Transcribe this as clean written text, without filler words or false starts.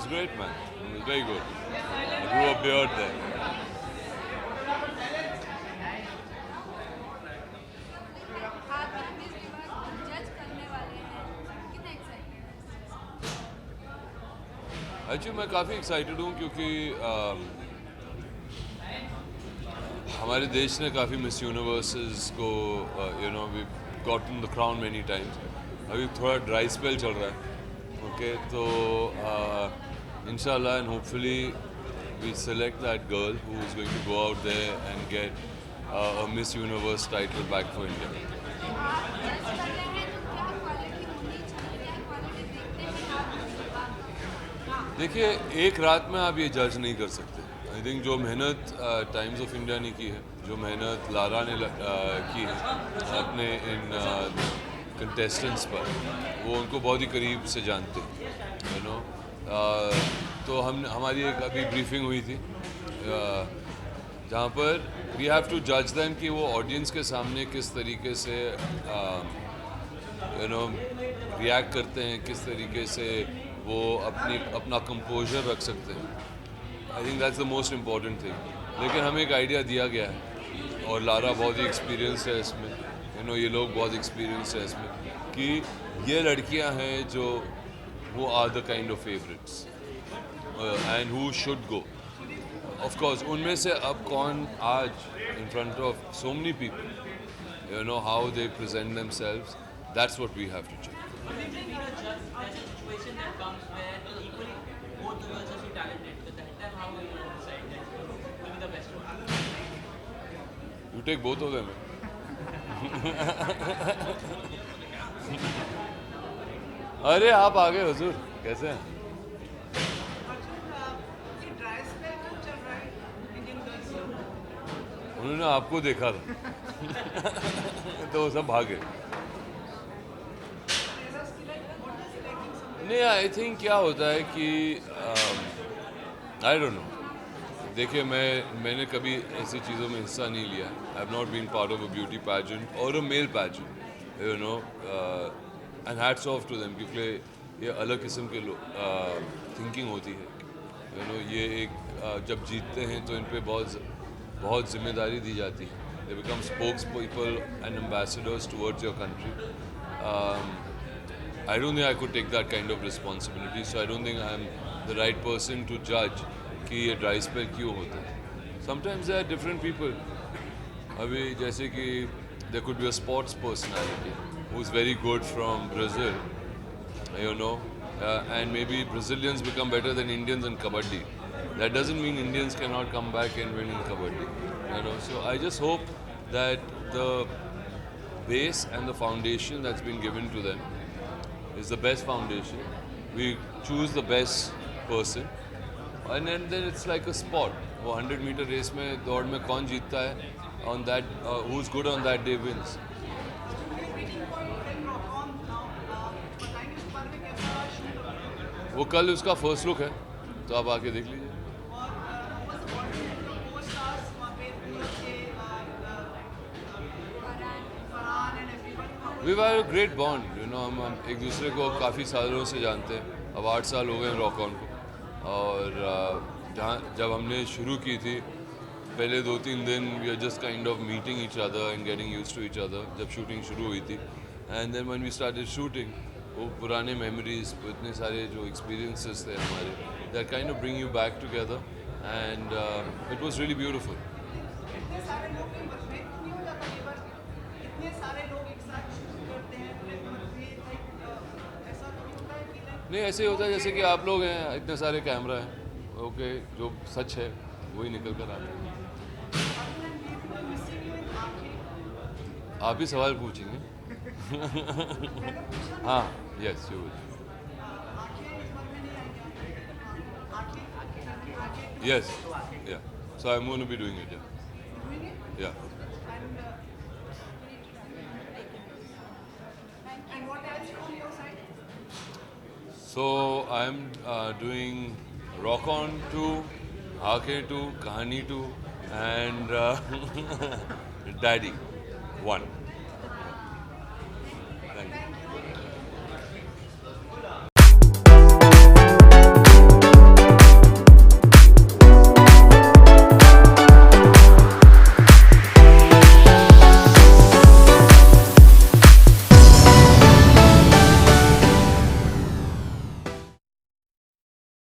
was great, man. It was very good. I grew a beard there. आप 21 के बाद जज करने वाले हैं, कितना एक्साइटेड है? एक्चुअली मैं काफ़ी एक्साइटेड हूँ क्योंकि हमारे देश ने काफ़ी मिस यूनिवर्सेस को we gotten the crown many times. अभी थोड़ा ड्राई स्पेल चल रहा है. ओके तो इंशाल्लाह and hopefully we select that girl who is going to go out there and get a Miss Universe title back for India. आप जज कर रहे हैं तो क्या क्वालिटी होनी चाहिए, क्या क्वालिटी देखते हैं आप? देखिए, एक रात में आप ये जज नहीं कर सकते. आई थिंक जो मेहनत टाइम्स ऑफ इंडिया ने की है, जो मेहनत लारा ने की है अपने इन कंटेस्टेंट्स पर, वो उनको बहुत ही करीब से जानते हैं. तो हमारी एक अभी ब्रीफिंग हुई थी जहाँ पर वी हैव टू जज देम कि वो ऑडियंस के सामने किस तरीके से रिएक्ट करते हैं, किस तरीके से वो अपना कंपोजर रख सकते हैं. I think that's the most important thing. लेकिन हमें एक आइडिया दिया गया है और लारा बहुत ही एक्सपीरियंस है इसमें. ये लोग बहुत एक्सपीरियंस है इसमें कि ये लड़कियां हैं जो वो are the kind of favourites and who should go. Of course उनमें से अब कौन आज in front of so many people, how they present themselves, that's what we have to check. Do you think you're a judge? There's a situation that comes where equally both the girls are so talented. So that time how will you decide that who will be the best one? You take both of them. अरे आप आ गए हुजूर, कैसे हैं? उन्होंने आपको देखा था तो वो सब भागे. नहीं, आई थिंक क्या होता है कि आई डोंट नो. देखिए, मैंने कभी ऐसी चीज़ों में हिस्सा नहीं लिया. I have not been part of a beauty pageant or a male pageant, and hats off to them, क्योंकि ये अलग किस्म के थिंकिंग होती है. ये एक जब जीतते हैं तो इन पे बहुत जिम्मेदारी दी जाती है. They become spokespeople and ambassadors towards your country. I don't think I could take that kind of responsibility, so I don't think I'm the right person to judge कि ये dry spell क्यों होता है. Sometimes there are different people. अभी जैसे कि there could be a sports personality who's very good from Brazil, and maybe Brazilians become better than Indians in kabaddi. That doesn't mean Indians cannot come back and win in kabaddi. So I just hope that the base and the foundation that's been given to them is the best foundation. We choose the best person, and then it's like a sport. वो 100-meter race में दौड़ में कौन जीतता है, on that who's good on that day wins. वो कल उसका फर्स्ट लुक है, तो आप आके देख लीजिए. We have a great bond. हम एक दूसरे को काफ़ी सालों से जानते हैं. अब 8 साल हो गए रॉक ऑन को. और जब हमने शुरू की थी, पहले 2-3 दिन we are just kind of meeting each other and getting used to each other, जब शूटिंग शुरू हुई थी. And then when we started shooting, वो पुराने मेमोरीज, इतने सारे जो एक्सपीरियंसेस थे हमारे, that kind of bring you back together, and it was really beautiful. नहीं, ऐसे ही होता है जैसे कि आप लोग हैं, इतने सारे कैमरा हैं. ओके, जो सच है वही निकल कर आता है. आप ही सवाल पूछेंगे. हाँ, yes you will. Yes, yeah. So I am going to be doing it. Yeah. So I'm doing Rock On 2, Aake 2, Kahani 2, and Daddy 1.